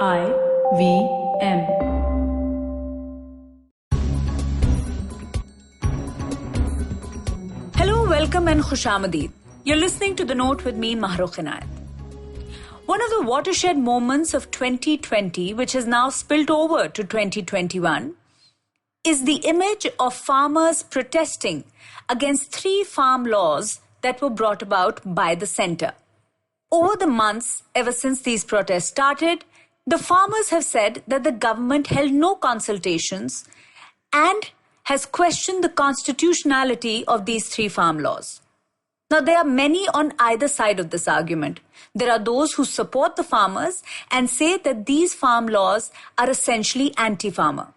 IVM. Hello, welcome and Khushamadid. You're listening to The Note with me, Mahrukh Inayat. One of the watershed moments of 2020, which has now spilled over to 2021, is the image of farmers protesting against 3 farm laws that were brought about by the centre. Over the months, ever since these protests started, the farmers have said that the government held no consultations and has questioned the constitutionality of these 3 farm laws. Now, there are many on either side of this argument. There are those who support the farmers and say that these farm laws are essentially anti-farmer.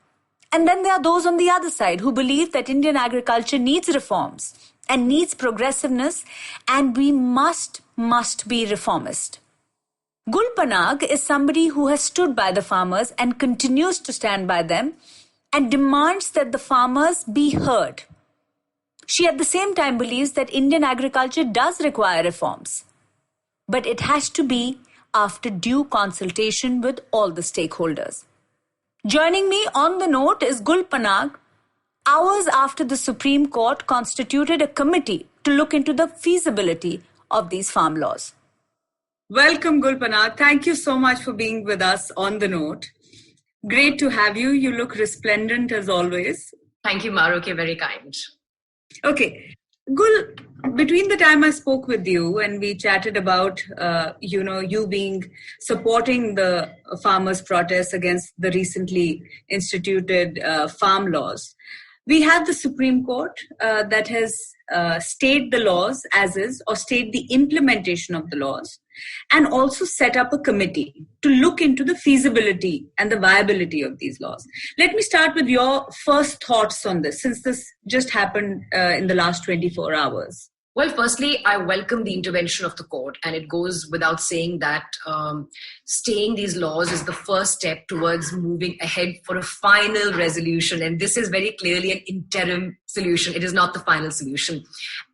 And then there are those on the other side who believe that Indian agriculture needs reforms and needs progressiveness, and we must be reformist. Gul Panag is somebody who has stood by the farmers and continues to stand by them and demands that the farmers be heard. She at the same time believes that Indian agriculture does require reforms, but it has to be after due consultation with all the stakeholders. Joining me on The Note is Gul Panag, hours after the Supreme Court constituted a committee to look into the feasibility of these farm laws. Welcome, Gul Panag. Thank you so much for being with us on The Note. Great to have you. You look resplendent as always. Thank you, Mahrukh. You're very kind. Okay. Gul, between the time I spoke with you and we chatted about, you supporting the farmers' protests against the recently instituted farm laws, we have the Supreme Court that has stayed the laws as is or stayed the implementation of the laws, and also set up a committee to look into the feasibility and the viability of these laws. Let me start with your first thoughts on this, since this just happened in the last 24 hours. Well, firstly, I welcome the intervention of the court, and it goes without saying that staying these laws is the first step towards moving ahead for a final resolution. And this is very clearly an interim solution. It is not the final solution.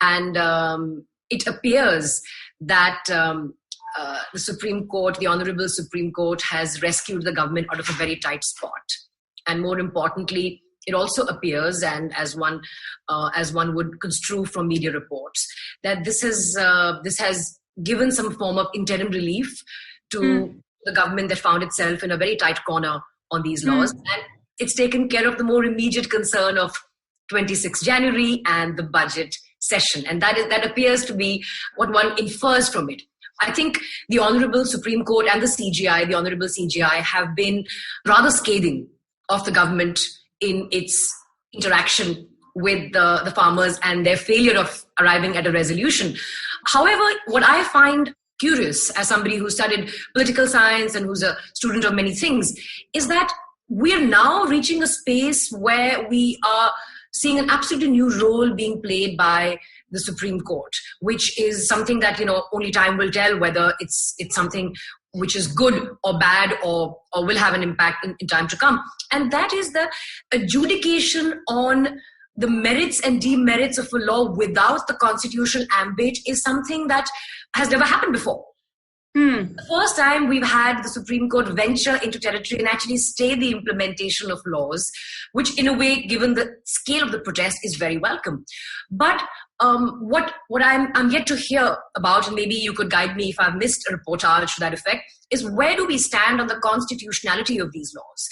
And it appears that the Supreme Court, the Honorable Supreme Court, has rescued the government out of a very tight spot. And more importantly, it also appears, and as one would construe from media reports, that this has given some form of interim relief to the government that found itself in a very tight corner on these laws. And it's taken care of the more immediate concern of 26 January and the budget session. And that appears to be what one infers from it. I think the Honorable Supreme Court and the CGI, the Honorable CGI, have been rather scathing of the government in its interaction with the farmers and their failure of arriving at a resolution. However, what I find curious as somebody who studied political science and who's a student of many things is that we are now reaching a space where we are seeing an absolutely new role being played by the Supreme Court, which is something that, only time will tell whether it's something which is good or bad or will have an impact in time to come. And that is the adjudication on the merits and demerits of a law without the constitutional ambit is something that has never happened before. The first time we've had the Supreme Court venture into territory and actually stay the implementation of laws, which in a way, given the scale of the protest, is very welcome. But what I'm yet to hear about, and maybe you could guide me if I've missed a reportage to that effect, is where do we stand on the constitutionality of these laws?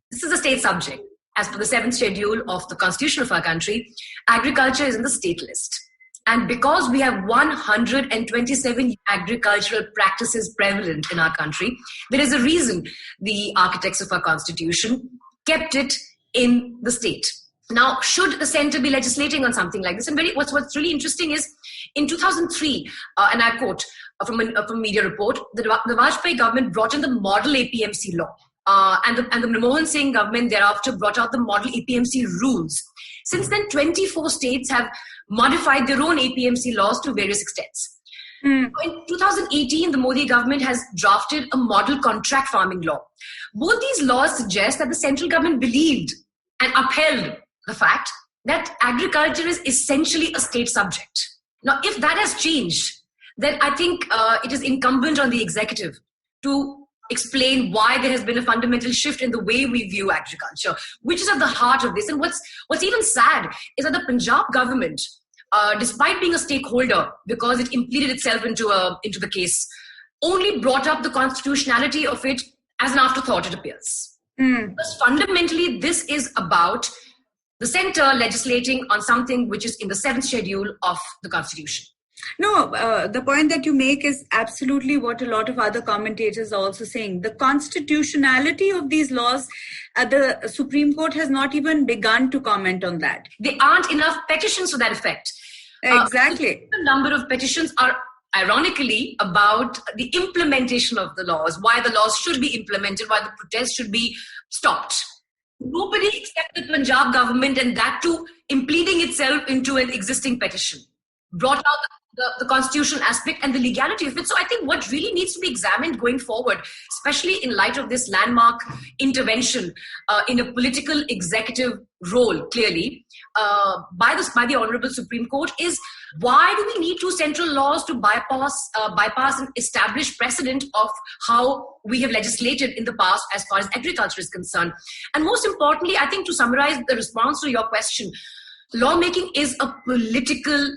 This is a state subject. As per the 7th schedule of the constitution of our country, agriculture is in the state list. And because we have 127 agricultural practices prevalent in our country, there is a reason the architects of our constitution kept it in the state. Now, should the centre be legislating on something like this? And what's really interesting is, in 2003, and I quote from a media report, the Vajpayee government brought in the model APMC law. And the Manmohan Singh government thereafter brought out the model APMC rules. Since then, 24 states have modified their own APMC laws to various extents. In 2018, the Modi government has drafted a model contract farming law. Both these laws suggest that the central government believed and upheld the fact that agriculture is essentially a state subject. Now, if that has changed, then I think it is incumbent on the executive to explain why there has been a fundamental shift in the way we view agriculture, which is at the heart of this. And what's even sad is that the Punjab government, despite being a stakeholder, because it implemented itself into the case, only brought up the constitutionality of it as an afterthought, it appears. Because fundamentally, this is about the centre legislating on something which is in the 7th schedule of the Constitution. No, the point that you make is absolutely what a lot of other commentators are also saying. The constitutionality of these laws, the Supreme Court has not even begun to comment on that. There aren't enough petitions to that effect. Exactly. The number of petitions are ironically about the implementation of the laws, why the laws should be implemented, why the protests should be stopped. Nobody except the Punjab government, and that too implementing itself into an existing petition, brought out the constitutional aspect and the legality of it. So I think what really needs to be examined going forward, especially in light of this landmark intervention in a political executive role, clearly, by the Honorable Supreme Court, is why do we need two central laws to bypass an established precedent of how we have legislated in the past as far as agriculture is concerned? And most importantly, I think to summarize the response to your question, lawmaking is a political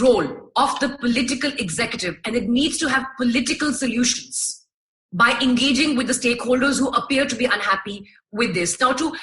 role of the political executive, and it needs to have political solutions by engaging with the stakeholders who appear to be unhappy with this. Now, to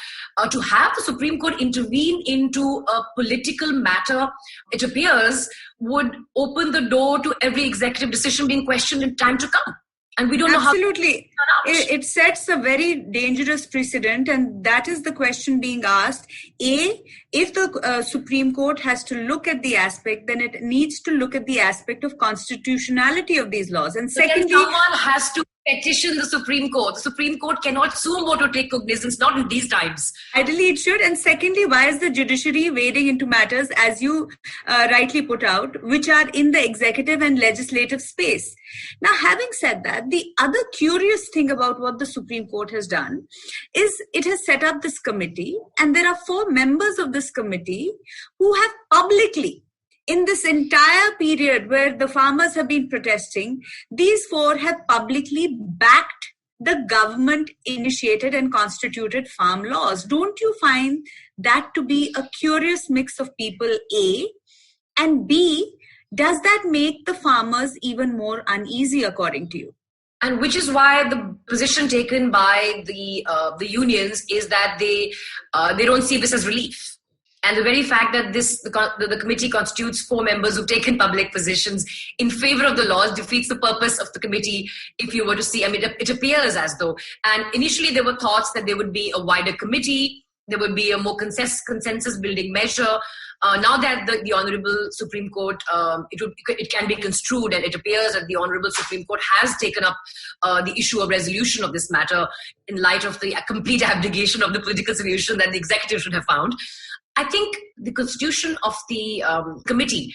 have the Supreme Court intervene into a political matter, it appears, would open the door to every executive decision being questioned in time to come. And we don't know how. Absolutely. It sets a very dangerous precedent, and that is the question being asked. If the Supreme Court has to look at the aspect, then it needs to look at the aspect of constitutionality of these laws. And secondly, then someone has to petition the Supreme Court. The Supreme Court cannot suo motu take cognizance, not in these times. Ideally, it should. And secondly, why is the judiciary wading into matters, as you rightly put out, which are in the executive and legislative space? Now, having said that, the other curious thing about what the Supreme Court has done is it has set up this committee, and there are 4 members of this committee who have publicly, in this entire period where the farmers have been protesting, these 4 have publicly backed the government-initiated and constituted farm laws. Don't you find that to be a curious mix of people, A? And B, does that make the farmers even more uneasy, according to you? And which is why the position taken by the unions is that they don't see this as relief. And the very fact that the committee constitutes 4 members who've taken public positions in favor of the laws defeats the purpose of the committee, if you were to see. I mean, it appears as though, and initially there were thoughts that there would be a wider committee, there would be a more consensus-building measure. Now that the Honorable Supreme Court, it can be construed, and it appears that the Honorable Supreme Court has taken up the issue of resolution of this matter in light of the complete abdication of the political solution that the executive should have found. I think the constitution of the committee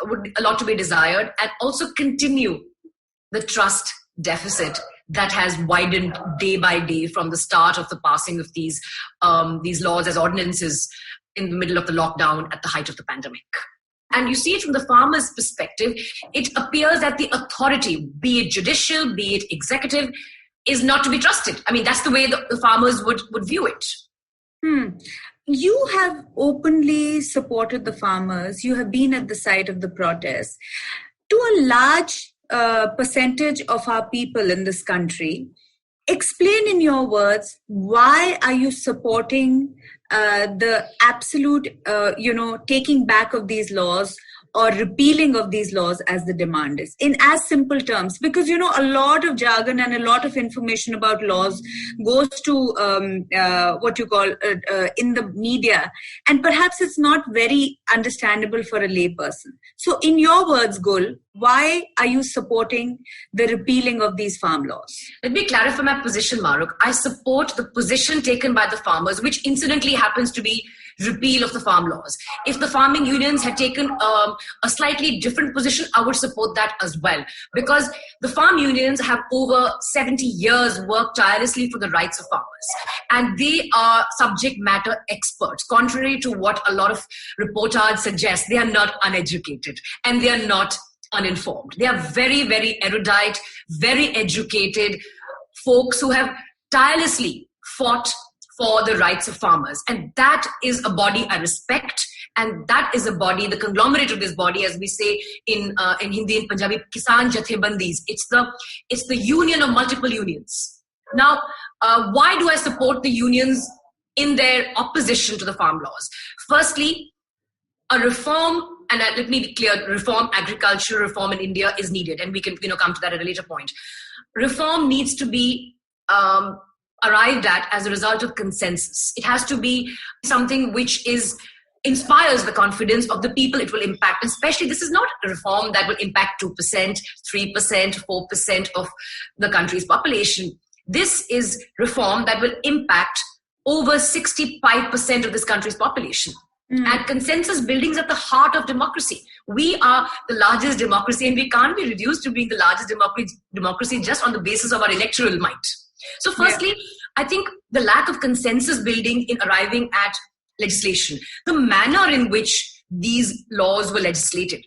would a lot to be desired, and also continue the trust deficit that has widened day by day from the start of the passing of these laws as ordinances in the middle of the lockdown at the height of the pandemic. And you see it from the farmer's perspective, it appears that the authority, be it judicial, be it executive, is not to be trusted. I mean, that's the way the farmers would view it. You have openly supported the farmers. You have been at the site of the protests. To a large percentage of our people in this country, explain in your words, why are you supporting the absolute, taking back of these laws or repealing of these laws as the demand is, in as simple terms? Because, a lot of jargon and a lot of information about laws goes to what you call in the media, and perhaps it's not very understandable for a layperson. So in your words, Gul, why are you supporting the repealing of these farm laws? Let me clarify my position, Maruk. I support the position taken by the farmers, which incidentally happens to be repeal of the farm laws. If the farming unions had taken a slightly different position, I would support that as well. Because the farm unions have over 70 years worked tirelessly for the rights of farmers. And they are subject matter experts. Contrary to what a lot of reportage suggests, they are not uneducated and they are not uninformed. They are very, very erudite, very educated folks who have tirelessly fought for the rights of farmers. And that is a body I respect. And that is a body, the conglomerate of this body, as we say in Hindi and Punjabi, Kisan Jathebandis. It's the union of multiple unions. Now, why do I support the unions in their opposition to the farm laws? Firstly, a reform, and let me be clear, reform, agricultural reform in India is needed, and we can come to that at a later point. Reform needs to be arrived at as a result of consensus. It has to be something which inspires the confidence of the people it will impact. Especially, this is not a reform that will impact 2%, 3%, 4% of the country's population. This is reform that will impact over 65% of this country's population. And consensus building is at the heart of democracy. We are the largest democracy, and we can't be reduced to being the largest democracy just on the basis of our electoral might. So firstly, I think the lack of consensus building in arriving at legislation, the manner in which these laws were legislated,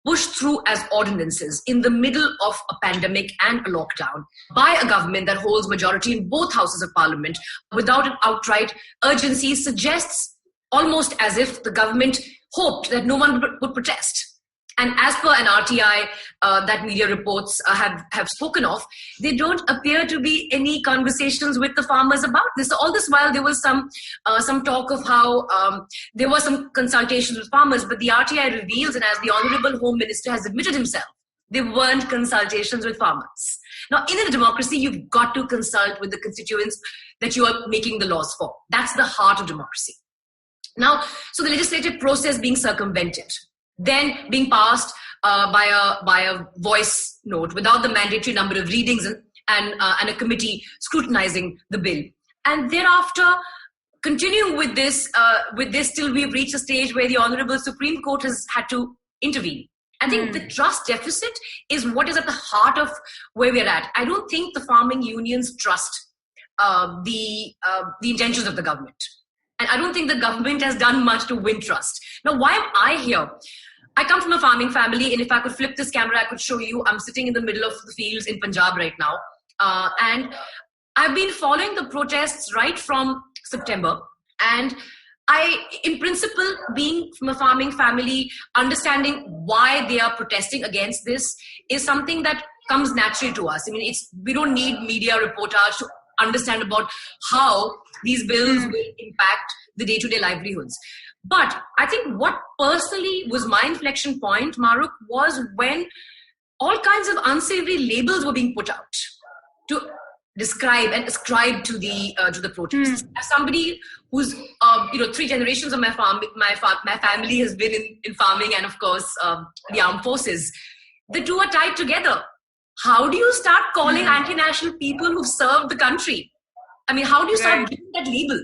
pushed through as ordinances in the middle of a pandemic and a lockdown by a government that holds majority in both houses of parliament without an outright urgency, suggests almost as if the government hoped that no one would protest. And as per an RTI that media reports have spoken of, there don't appear to be any conversations with the farmers about this. So all this while, there was some talk of how there were some consultations with farmers, but the RTI reveals, and as the Honourable Home Minister has admitted himself, there weren't consultations with farmers. Now, in a democracy, you've got to consult with the constituents that you are making the laws for. That's the heart of democracy. Now, so the legislative process being circumvented, then being passed by a voice note without the mandatory number of readings and a committee scrutinizing the bill. And thereafter, continuing with this till we've reached a stage where the Honorable Supreme Court has had to intervene. I think the trust deficit is what is at the heart of where we're at. I don't think the farming unions trust the intentions of the government. And I don't think the government has done much to win trust. Now, why am I here? I come from a farming family, and if I could flip this camera, I could show you I'm sitting in the middle of the fields in Punjab right now. And I've been following the protests right from September. And in principle, being from a farming family, understanding why they are protesting against this is something that comes naturally to us. I mean, we don't need media reportage to understand about how these bills will impact the day-to-day livelihoods. But I think what personally was my inflection point, Mahrukh, was when all kinds of unsavory labels were being put out to describe and ascribe to the protests. As somebody who's 3 generations of my family has been in farming, and of course the armed forces, the two are tied together. How do you start calling anti-national people who've served the country? I mean, how do you start giving that label?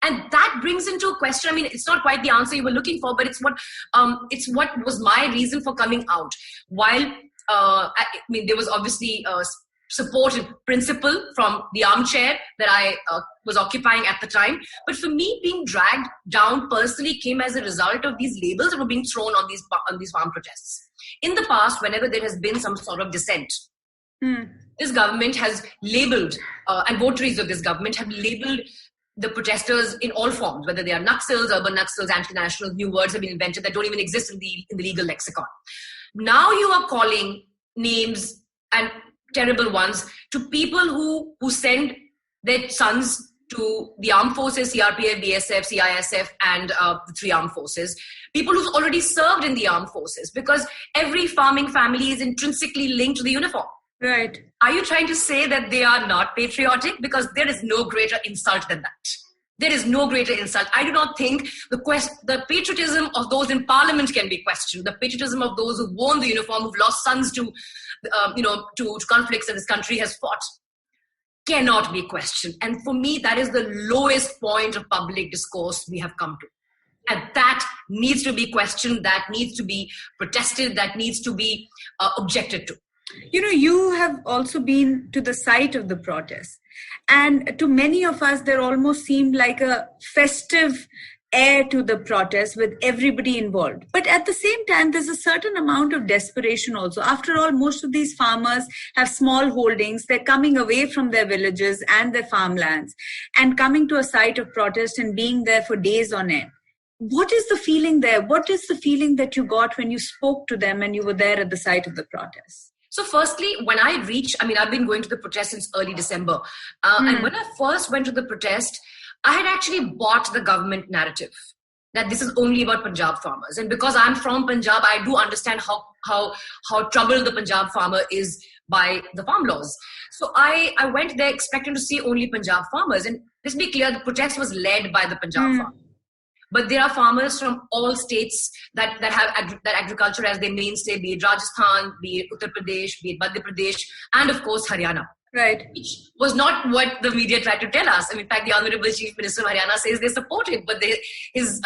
And that brings into a question. I mean, it's not quite the answer you were looking for, but it's what was my reason for coming out. While there was obviously support in principle from the armchair that I was occupying at the time, but for me, being dragged down personally came as a result of these labels that were being thrown on these farm protests. In the past, whenever there has been some sort of dissent, this government has labelled, and votaries of this government have labelled the protesters in all forms, whether they are Naxals, urban Naxals, anti-nationals. New words have been invented that don't even exist in the legal lexicon. Now you are calling names, and terrible ones, to people who send their sons to the armed forces, CRPF, BSF, CISF, and the 3 armed forces. People who've already served in the armed forces, because every farming family is intrinsically linked to the uniform. Right. Are you trying to say that they are not patriotic? Because there is no greater insult than that. There is no greater insult. I do not think the patriotism of those in parliament can be questioned. The patriotism of those who've worn the uniform, who've lost sons to conflicts that this country has fought, cannot be questioned. And for me, that is the lowest point of public discourse we have come to. And that needs to be questioned, that needs to be protested, that needs to be objected to. You have also been to the site of the protest. And to many of us, there almost seemed like a festive air to the protest with everybody involved. But at the same time, there's a certain amount of desperation also. After all, most of these farmers have small holdings. They're coming away from their villages and their farmlands and coming to a site of protest and being there for days on end. What is the feeling there? What is the feeling that you got when you spoke to them and you were there at the site of the protest? So firstly, when I reached, I've been going to the protest since early December. And when I first went to the protest, I had actually bought the government narrative that this is only about Punjab farmers. And because I'm from Punjab, I do understand how troubled the Punjab farmer is by the farm laws. So I went there expecting to see only Punjab farmers. And let's be clear, the protest was led by the Punjab farmers. But there are farmers from all states that have that agriculture as their mainstay, be it Rajasthan, be it Uttar Pradesh, be it Madhya Pradesh, and of course Haryana. Right. Which was not what the media tried to tell us. In fact, the Honorable Chief Minister of Haryana says they support him, but his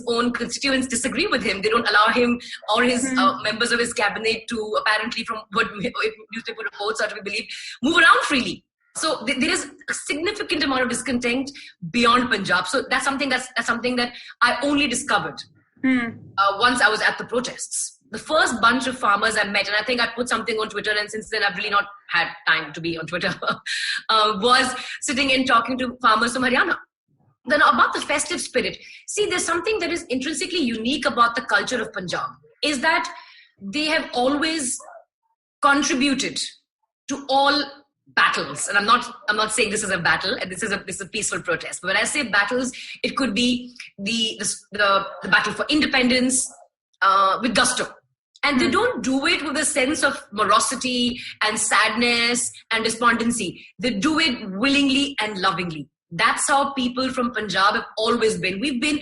own constituents disagree with him. They don't allow him or his members of his cabinet to, apparently from what newspaper reports are to be believed, move around freely. So there is a significant amount of discontent beyond Punjab. So that's something that I only discovered once I was at the protests. The first bunch of farmers I met, and I think I put something on Twitter, and since then I've really not had time to be on Twitter, was sitting and talking to farmers from Haryana. Then about the festive spirit. See, there's something that is intrinsically unique about the culture of Punjab, is that they have always contributed to all battles. And I'm not saying this is a battle, and this is a peaceful protest. But when I say battles, it could be the battle for independence with gusto. And they don't do it with a sense of morosity and sadness and despondency. They do it willingly and lovingly. That's how people from Punjab have always been. We've been,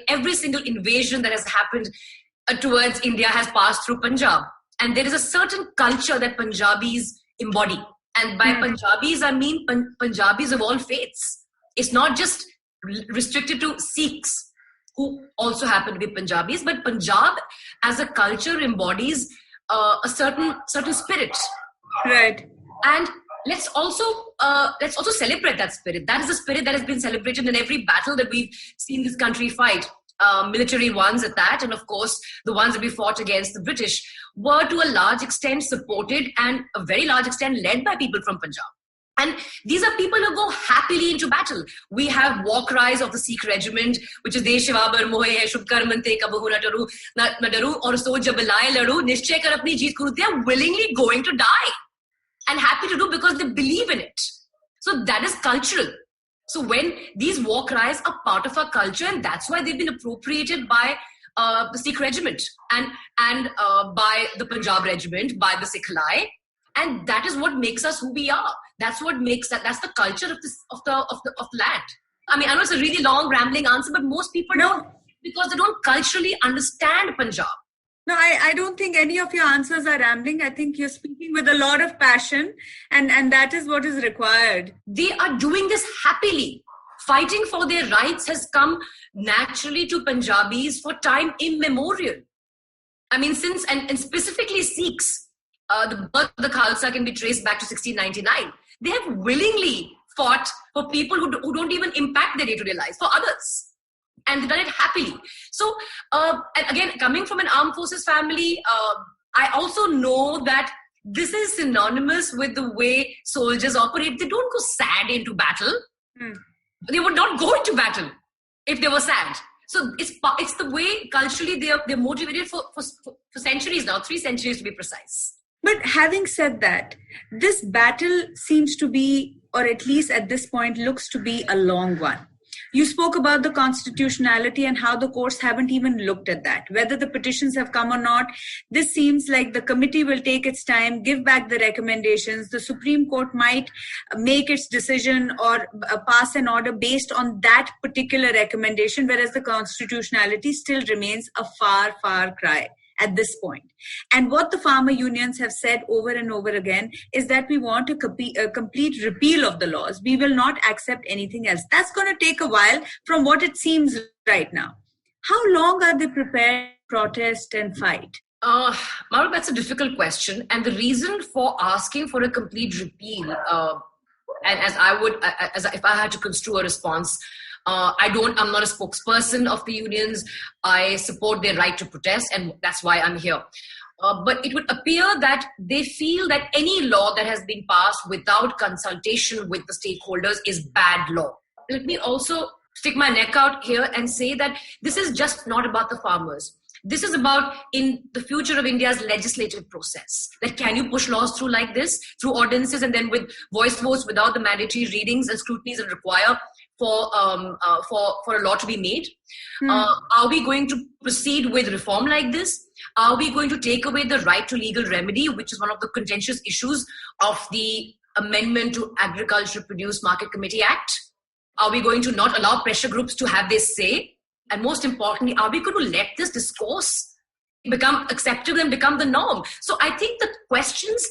every single invasion that has happened towards India has passed through Punjab. And there is a certain culture that Punjabis embody. And by Punjabis, I mean Punjabis of all faiths. It's not just restricted to Sikhs, who also happen to be Punjabis, but Punjab as a culture embodies a certain spirit. Right. And let's also celebrate that spirit. That is a spirit that has been celebrated in every battle that we've seen this country fight. Military ones at that, and of course the ones that we fought against the British were to a large extent supported and a very large extent led by people from Punjab. And these are people who go happily into battle. We have war cries of the Sikh regiment, which is De Shivabar Mohe Hai Shubkar Mante Kabahu Na Daru or So Jabalai Ladu Nishchay Kar Apni Jeet Kuru. They are willingly going to die and happy to do because they believe in it. So that is cultural. So when these war cries are part of our culture, and that's why they've been appropriated by the Sikh regiment and by the Punjab regiment, by the Sikh Lai, and that is what makes us who we are. That's what makes that's the culture of the land. I know it's a really long, rambling answer, but most people don't, because they don't culturally understand Punjab. No, I don't think any of your answers are rambling. I think you're speaking with a lot of passion, and that is what is required. They are doing this happily. Fighting for their rights has come naturally to Punjabis for time immemorial. Since, and specifically Sikhs, the birth of the Khalsa can be traced back to 1699. They have willingly fought for people who don't even impact their day-to-day lives, for others. And they've done it happily. So, and again, coming from an armed forces family, I also know that this is synonymous with the way soldiers operate. They don't go sad into battle. They would not go into battle if they were sad. So it's the way culturally they're motivated for centuries now, 3 centuries to be precise. But having said that, this battle seems to be, or at least at this point, looks to be a long one. You spoke about the constitutionality and how the courts haven't even looked at that. Whether the petitions have come or not, this seems like the committee will take its time, give back the recommendations. The Supreme Court might make its decision or pass an order based on that particular recommendation, whereas the constitutionality still remains a far, far cry at this point. And what the farmer unions have said over and over again is that we want a complete repeal of the laws. We will not accept anything else. That's going to take a while from what it seems right now. How long are they prepared to protest and fight? Maruk, that's a difficult question. And the reason for asking for a complete repeal, and if I had to construe a response, I'm not a spokesperson of the unions. I support their right to protest, and that's why I'm here. But it would appear that they feel that any law that has been passed without consultation with the stakeholders is bad law. Let me also stick my neck out here and say that this is just not about the farmers. This is about in the future of India's legislative process. That can you push laws through like this, through ordinances, and then with voice votes without the mandatory readings and scrutinies and require for a law to be made? Are we going to proceed with reform like this? Are we going to take away the right to legal remedy, which is one of the contentious issues of the amendment to Agriculture Produce Market Committee Act? Are we going to not allow pressure groups to have their say? And most importantly, are we going to let this discourse become acceptable and become the norm? So I think the questions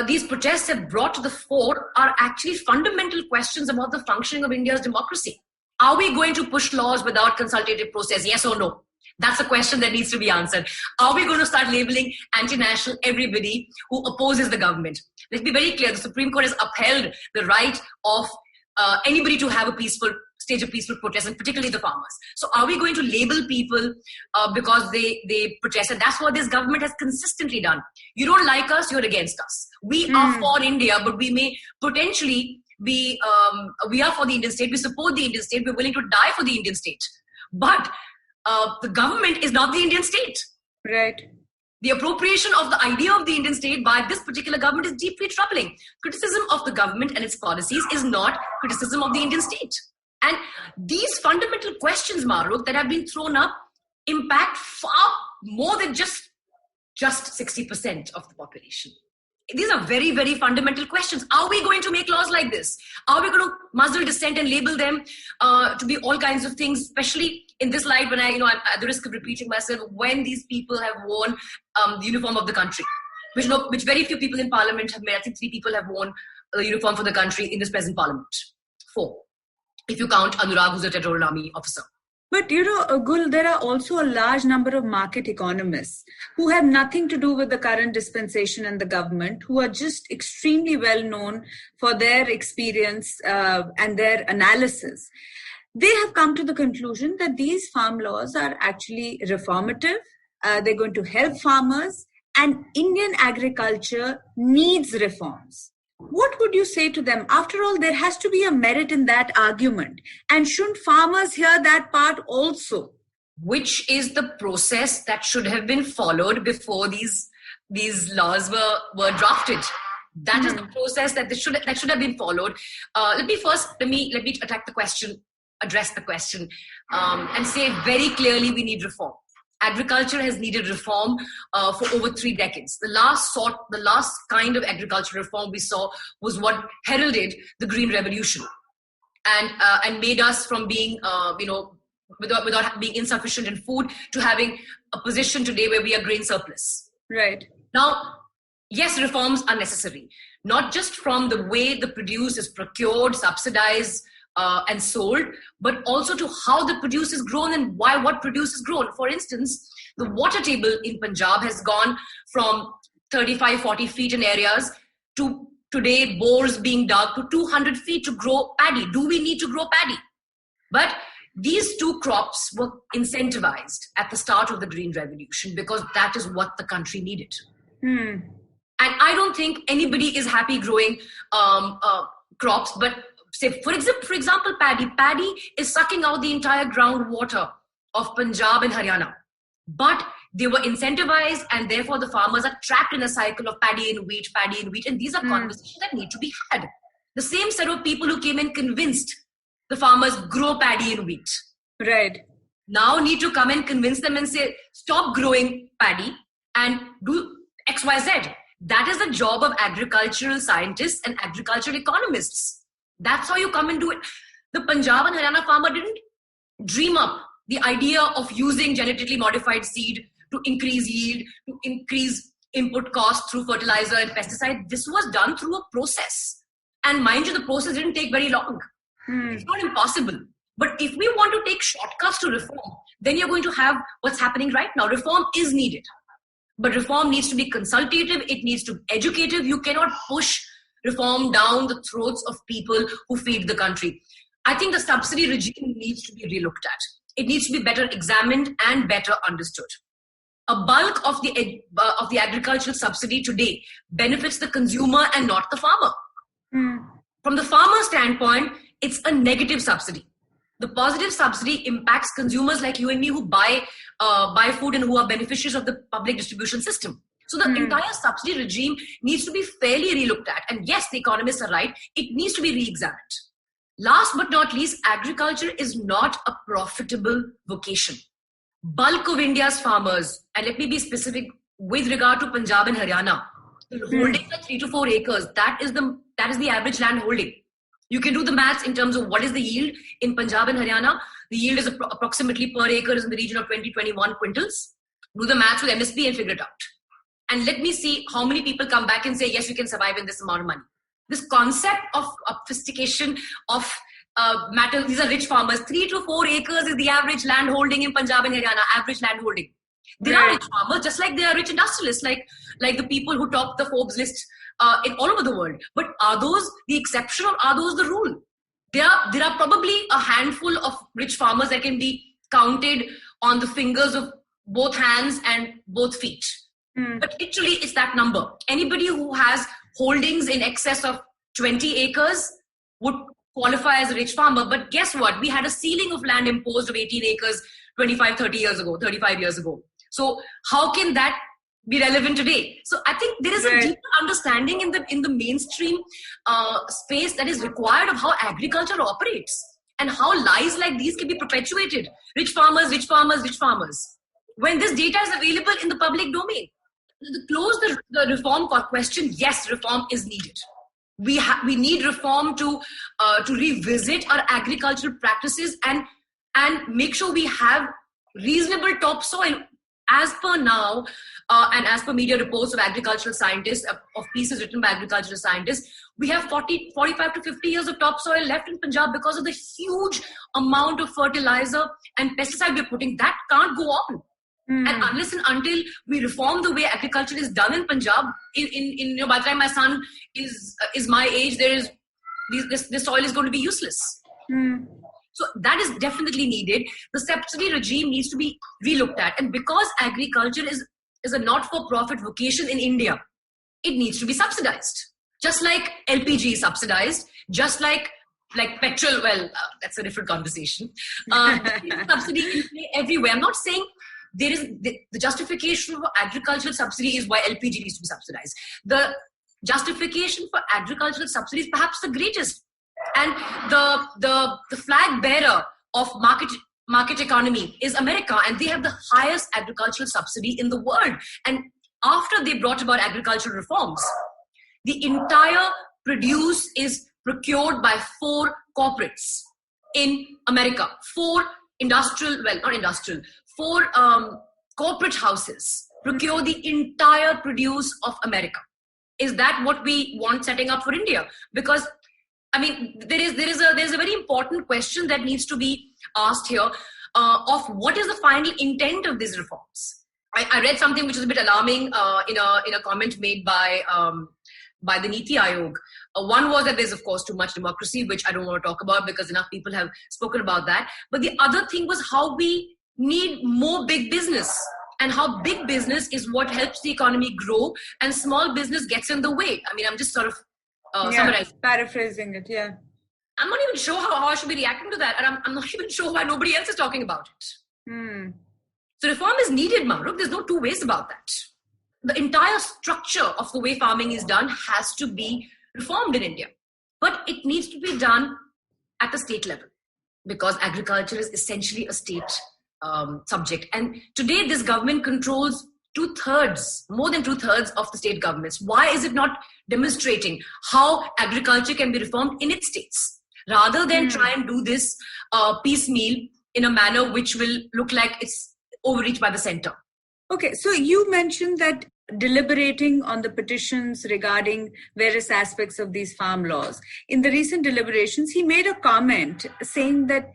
these protests have brought to the fore are actually fundamental questions about the functioning of India's democracy. Are we going to push laws without consultative process? Yes or no? That's a question that needs to be answered. Are we going to start labeling anti-national everybody who opposes the government? Let's be very clear. The Supreme Court has upheld the right of anybody to have a peaceful stage of peaceful protest, and particularly the farmers. So are we going to label people because they protest? And that's what this government has consistently done. You don't like us, you're against us. We are for India, but we may potentially be, we are for the Indian state, we support the Indian state, we're willing to die for the Indian state. But the government is not the Indian state. Right. The appropriation of the idea of the Indian state by this particular government is deeply troubling. Criticism of the government and its policies is not criticism of the Indian state. And these fundamental questions, Mahrukh, that have been thrown up impact far more than just 60% of the population. These are very, very fundamental questions. Are we going to make laws like this? Are we going to muzzle dissent and label them to be all kinds of things, especially in this light when I'm at the risk of repeating myself, when these people have worn the uniform of the country, which very few people in parliament have made. I think 3 people have worn the uniform for the country in this present parliament. 4. If you count Anurag, who's a Territorial Army officer. But, Gul, there are also a large number of market economists who have nothing to do with the current dispensation and the government, who are just extremely well known for their experience and their analysis. They have come to the conclusion that these farm laws are actually reformative. They're going to help farmers, and Indian agriculture needs reforms. What would you say to them? After all, there has to be a merit in that argument. And shouldn't farmers hear that part also? Which is the process that should have been followed before these laws were drafted. That is the process that should have been followed. Let me address the question, and say very clearly we need reform. Agriculture has needed reform for over 3 decades. The last kind of agricultural reform we saw was what heralded the Green Revolution, and made us from being, without being insufficient in food, to having a position today where we are grain surplus. Right. Now, yes, reforms are necessary, not just from the way the produce is procured, subsidized, and sold, but also to how the produce is grown and what produce is grown. For instance, the water table in Punjab has gone from 35, 40 feet in areas to today bores being dug to 200 feet to grow paddy. Do we need to grow paddy? But these 2 crops were incentivized at the start of the Green Revolution because that is what the country needed. And I don't think anybody is happy growing crops, but say, for example, paddy. Paddy is sucking out the entire groundwater of Punjab and Haryana. But they were incentivized, and therefore the farmers are trapped in a cycle of paddy and wheat. And these are conversations that need to be had. The same set of people who came and convinced the farmers grow paddy and wheat. Right. Now need to come and convince them and say, stop growing paddy and do X, Y, Z. That is the job of agricultural scientists and agricultural economists. That's how you come and do it. The Punjab and Haryana farmer didn't dream up the idea of using genetically modified seed to increase yield, to increase input cost through fertilizer and pesticide. This was done through a process. And mind you, the process didn't take very long. It's not impossible. But if we want to take shortcuts to reform, then you're going to have what's happening right now. Reform is needed. But reform needs to be consultative. It needs to be educative. You cannot push reform down the throats of people who feed the country. I think the subsidy regime needs to be relooked at. It needs to be better examined and better understood. A bulk of the agricultural subsidy today benefits the consumer and not the farmer. From the farmer standpoint, it's a negative subsidy. The positive subsidy impacts consumers like you and me who buy food and who are beneficiaries of the public distribution system. So the entire subsidy regime needs to be fairly relooked at. And yes, the economists are right. It needs to be re-examined. Last but not least, agriculture is not a profitable vocation. Bulk of India's farmers, and let me be specific with regard to Punjab and Haryana, the holdings are 3 to 4 acres. That is the average land holding. You can do the maths in terms of what is the yield in Punjab and Haryana. The yield is approximately per acre is in the region of 20-21 quintals. Do the maths with MSP and figure it out. And let me see how many people come back and say, yes, you can survive in this amount of money. This concept of sophistication of matter, these are rich farmers. 3 to 4 acres is the average land holding in Punjab and Haryana, average land holding. There are rich farmers, just like there are rich industrialists, like the people who top the Forbes list in all over the world. But are those the exception or are those the rule? There are probably a handful of rich farmers that can be counted on the fingers of both hands and both feet. But literally, it's that number. Anybody who has holdings in excess of 20 acres would qualify as a rich farmer. But guess what? We had a ceiling of land imposed of 18 acres 35 years ago. So how can that be relevant today? So I think there is a deeper understanding in the mainstream space that is required of how agriculture operates and how lies like these can be perpetuated. Rich farmers, rich farmers, rich farmers. When this data is available in the public domain. To close the reform question, yes, reform is needed. We need reform to revisit our agricultural practices and make sure we have reasonable topsoil. As per now, and as per media reports of agricultural scientists, of pieces written by agricultural scientists, we have 45 to 50 years of topsoil left in Punjab because of the huge amount of fertilizer and pesticide we're putting. That can't go on. And unless and until we reform the way agriculture is done in Punjab, by the time my son is my age, this soil is going to be useless. So that is definitely needed. The subsidy regime needs to be relooked at, and because agriculture is a not-for-profit vocation in India, it needs to be subsidized. Just like LPG is subsidized, just like petrol. Well, that's a different conversation. Subsidy can play everywhere. I'm not saying. There is the justification for agricultural subsidy is why LPG needs to be subsidized. The justification for agricultural subsidy is perhaps the greatest. And the flag bearer of market economy is America, and they have the highest agricultural subsidy in the world. And after they brought about agricultural reforms, the entire produce is procured by 4 corporates in America. 4 corporate houses procure the entire produce of America. Is that what we want setting up for India? Because I mean, there's a very important question that needs to be asked here of what is the final intent of these reforms. I read something which is a bit alarming in a comment made by the Niti Aayog. One was that there's of course too much democracy, which I don't want to talk about because enough people have spoken about that. But the other thing was how we need more big business, and how big business is what helps the economy grow and small business gets in the way. I mean, I'm just sort of summarizing. Paraphrasing it, yeah. I'm not even sure how I should be reacting to that, and I'm not even sure why nobody else is talking about it. So reform is needed, Mahrukh. There's no two ways about that. The entire structure of the way farming is done has to be reformed in India. But it needs to be done at the state level because agriculture is essentially a state subject. And today this government controls more than two-thirds of the state governments. Why is it not demonstrating how agriculture can be reformed in its states rather than try and do this piecemeal in a manner which will look like it's overreached by the center? Okay, so you mentioned that deliberating on the petitions regarding various aspects of these farm laws. In the recent deliberations, he made a comment saying that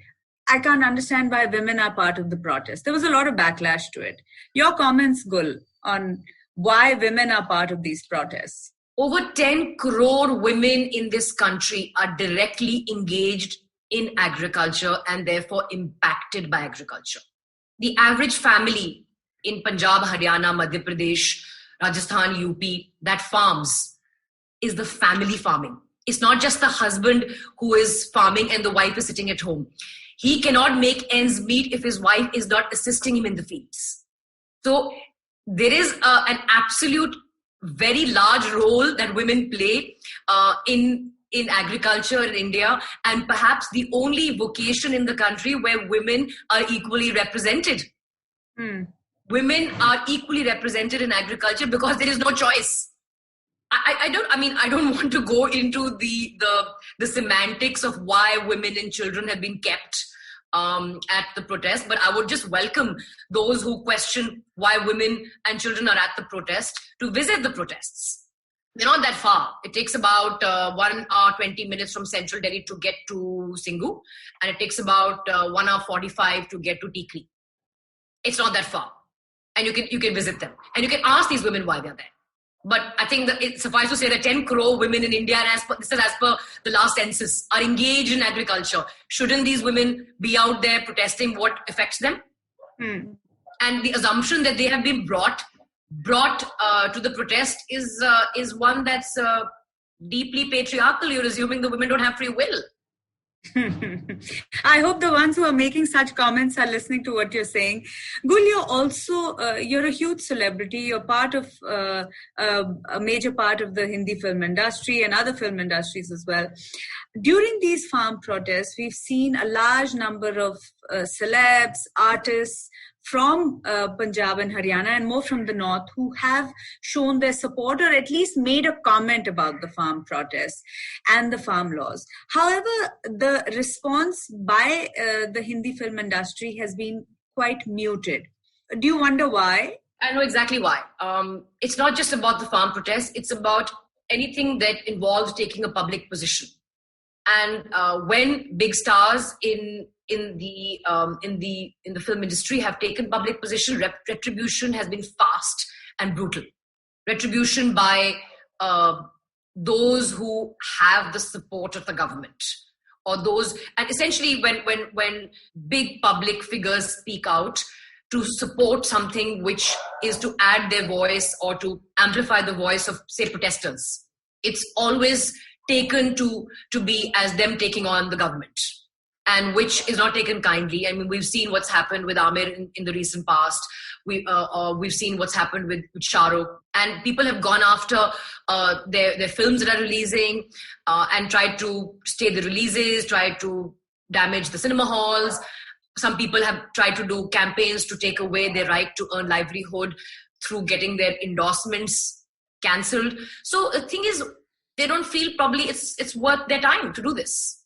I can't understand why women are part of the protest. There was a lot of backlash to it. Your comments, Gul, on why women are part of these protests. Over 10 crore women in this country are directly engaged in agriculture and therefore impacted by agriculture. The average family in Punjab, Haryana, Madhya Pradesh, Rajasthan, UP that farms is the family farming. It's not just the husband who is farming and the wife is sitting at home. He cannot make ends meet if his wife is not assisting him in the fields. So there is an absolute very large role that women play in agriculture in India, and perhaps the only vocation in the country where women are equally represented. Women are equally represented in agriculture because there is no choice. I don't want to go into the semantics of why women and children have been kept at the protest, but I would just welcome those who question why women and children are at the protest to visit the protests. They're not that far. It takes about 1 hour 20 minutes from central Delhi to get to Singhu, and it takes about 1 hour 45 to get to Tikri. It's not that far, and you can visit them, and you can ask these women why they're there. But I think that it's suffice to say that 10 crore women in India, and this is as per the last census, are engaged in agriculture. Shouldn't these women be out there protesting what affects them? And the assumption that they have been brought to the protest is one that's deeply patriarchal. You're assuming the women don't have free will. I hope the ones who are making such comments are listening to what you're saying. Gul, you're also, you're a huge celebrity. You're part of a major part of the Hindi film industry and other film industries as well. During these farm protests, we've seen a large number of celebs, artists from Punjab and Haryana and more from the north who have shown their support or at least made a comment about the farm protests and the farm laws. However, the response by the Hindi film industry has been quite muted. Do you wonder why? I know exactly why. It's not just about the farm protests. It's about anything that involves taking a public position. And when big stars in the film industry have taken public position, retribution has been fast and brutal. Retribution by those who have the support of the government, or those, and essentially when big public figures speak out to support something which is to add their voice or to amplify the voice of, say, protesters, it's always taken to be as them taking on the government, and which is not taken kindly. I mean, we've seen what's happened with Aamir in the recent past. We've seen what's happened with Shah Rukh, and people have gone after their films that are releasing and tried to stay the releases, tried to damage the cinema halls. Some people have tried to do campaigns to take away their right to earn livelihood through getting their endorsements cancelled. So the thing is, they don't feel probably it's worth their time to do this.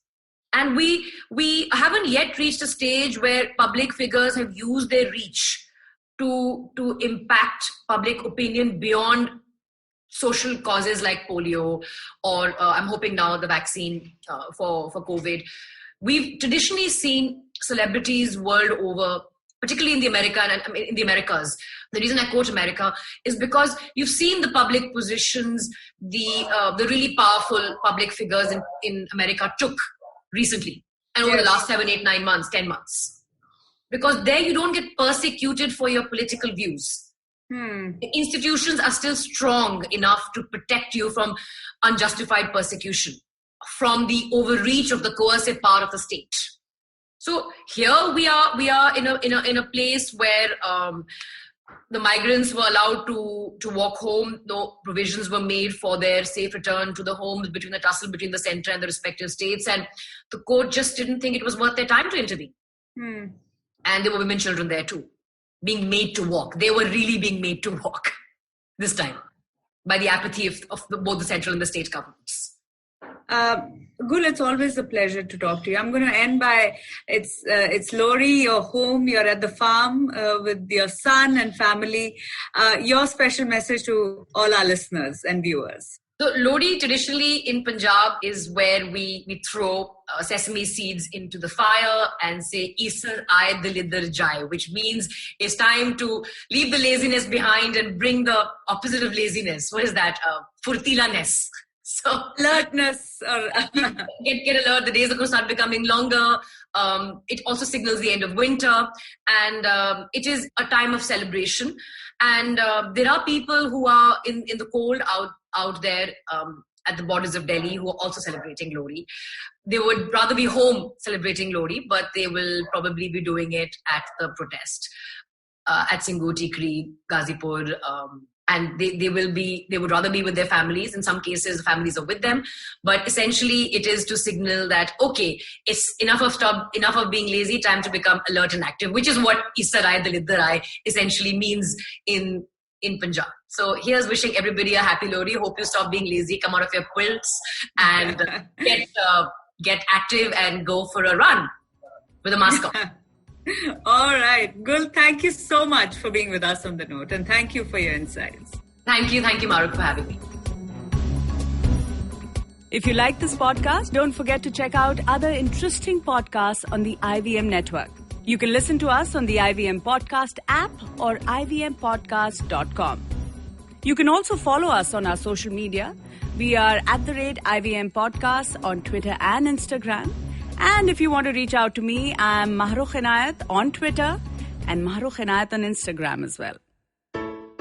And we haven't yet reached a stage where public figures have used their reach to impact public opinion beyond social causes like polio, or I'm hoping now the vaccine for COVID. We've traditionally seen celebrities world over, particularly in the Americas. The reason I quote America is because you've seen the public positions the really powerful public figures in America took recently, and over the last 7, 8, 9 months, 10 months. Because there you don't get persecuted for your political views. The institutions are still strong enough to protect you from unjustified persecution, from the overreach of the coercive power of the state. So here we are in a place where the migrants were allowed to walk home. No provisions were made for their safe return to the homes, between the tussle between the centre and the respective states, and the court just didn't think it was worth their time to intervene. And there were women, children there too, being made to walk. They were really being made to walk this time by the apathy of both the central and the state governments. Gul, it's always a pleasure to talk to you. I'm going to end by, it's Lori, your home, you're at the farm with your son and family. Your special message to all our listeners and viewers. So Lodi traditionally in Punjab is where we throw sesame seeds into the fire and say, Isar aaye dil idhar jaye, which means it's time to leave the laziness behind and bring the opposite of laziness. What is that? Furtilaness. So alertness or get alert. The days are going to start becoming longer. It also signals the end of winter, and it is a time of celebration. And there are people who are in the cold out there at the borders of Delhi who are also celebrating Lohri. They would rather be home celebrating Lohri, but they will probably be doing it at the protest at Singhu, Tikri, Ghazipur. And they would rather be with their families. In some cases, the families are with them. But essentially, it is to signal that, okay, it's enough of being lazy, time to become alert and active, which is what Issa Rai Dalit Rai essentially means in Punjab. So here's wishing everybody a happy Lohri. Hope you stop being lazy, come out of your quilts and get active and go for a run with a mask on. All right. Gul, thank you so much for being with us on The Note, and thank you for your insights. Thank you, Mahrukh, for having me. If you like this podcast, don't forget to check out other interesting podcasts on the IVM network. You can listen to us on the IVM Podcast app or ivmpodcast.com. You can also follow us on our social media. We are @IVM Podcasts on Twitter and Instagram. And if you want to reach out to me, I'm Mahrukh Inayat on Twitter and Mahrukh Inayat on Instagram as well.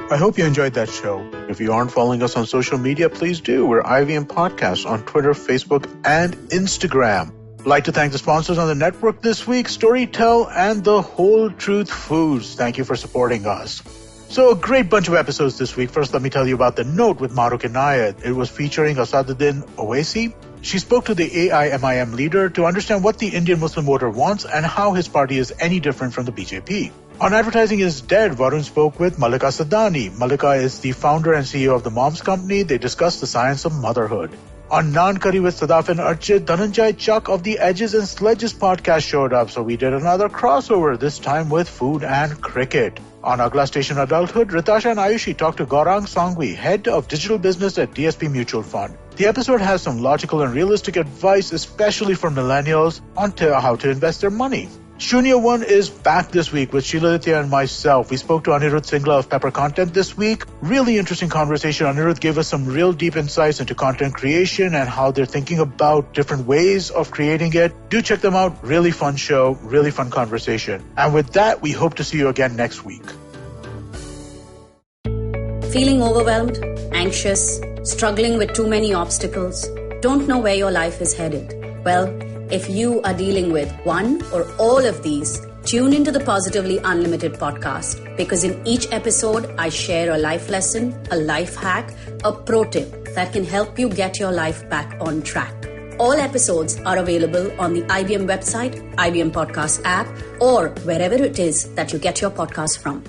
I hope you enjoyed that show. If you aren't following us on social media, please do. We're IVM Podcasts on Twitter, Facebook, and Instagram. I'd like to thank the sponsors on the network this week, Storytel and The Whole Truth Foods. Thank you for supporting us. So a great bunch of episodes this week. First, let me tell you about The Note with Mahrukh Inayat. It was featuring Asaduddin Owaisi. She spoke to the AIMIM leader to understand what the Indian Muslim voter wants and how his party is any different from the BJP. On Advertising is Dead, Varun spoke with Malika Sadani. Malika is the founder and CEO of the Moms Company. They discussed the science of motherhood. On Naan Curry with Sadaf and Archit, Dhananjay Chuck of the Edges and Sledges podcast showed up, so we did another crossover, this time with food and cricket. On Agla Station Adulthood, Ritasha and Ayushi talked to Gaurang Sangvi, head of digital business at DSP Mutual Fund. The episode has some logical and realistic advice, especially for millennials, on how to invest their money. Shunya One is back this week with Sheila Aditya and myself. We spoke to Anirudh Singla of Pepper Content this week. Really interesting conversation. Anirudh gave us some real deep insights into content creation and how they're thinking about different ways of creating it. Do check them out. Really fun show, really fun conversation. And with that, we hope to see you again next week. Feeling overwhelmed, anxious, struggling with too many obstacles, don't know where your life is headed? Well, if you are dealing with one or all of these, tune into the Positively Unlimited podcast, because in each episode, I share a life lesson, a life hack, a pro tip that can help you get your life back on track. All episodes are available on the IBM website, IBM Podcast app, or wherever it is that you get your podcasts from.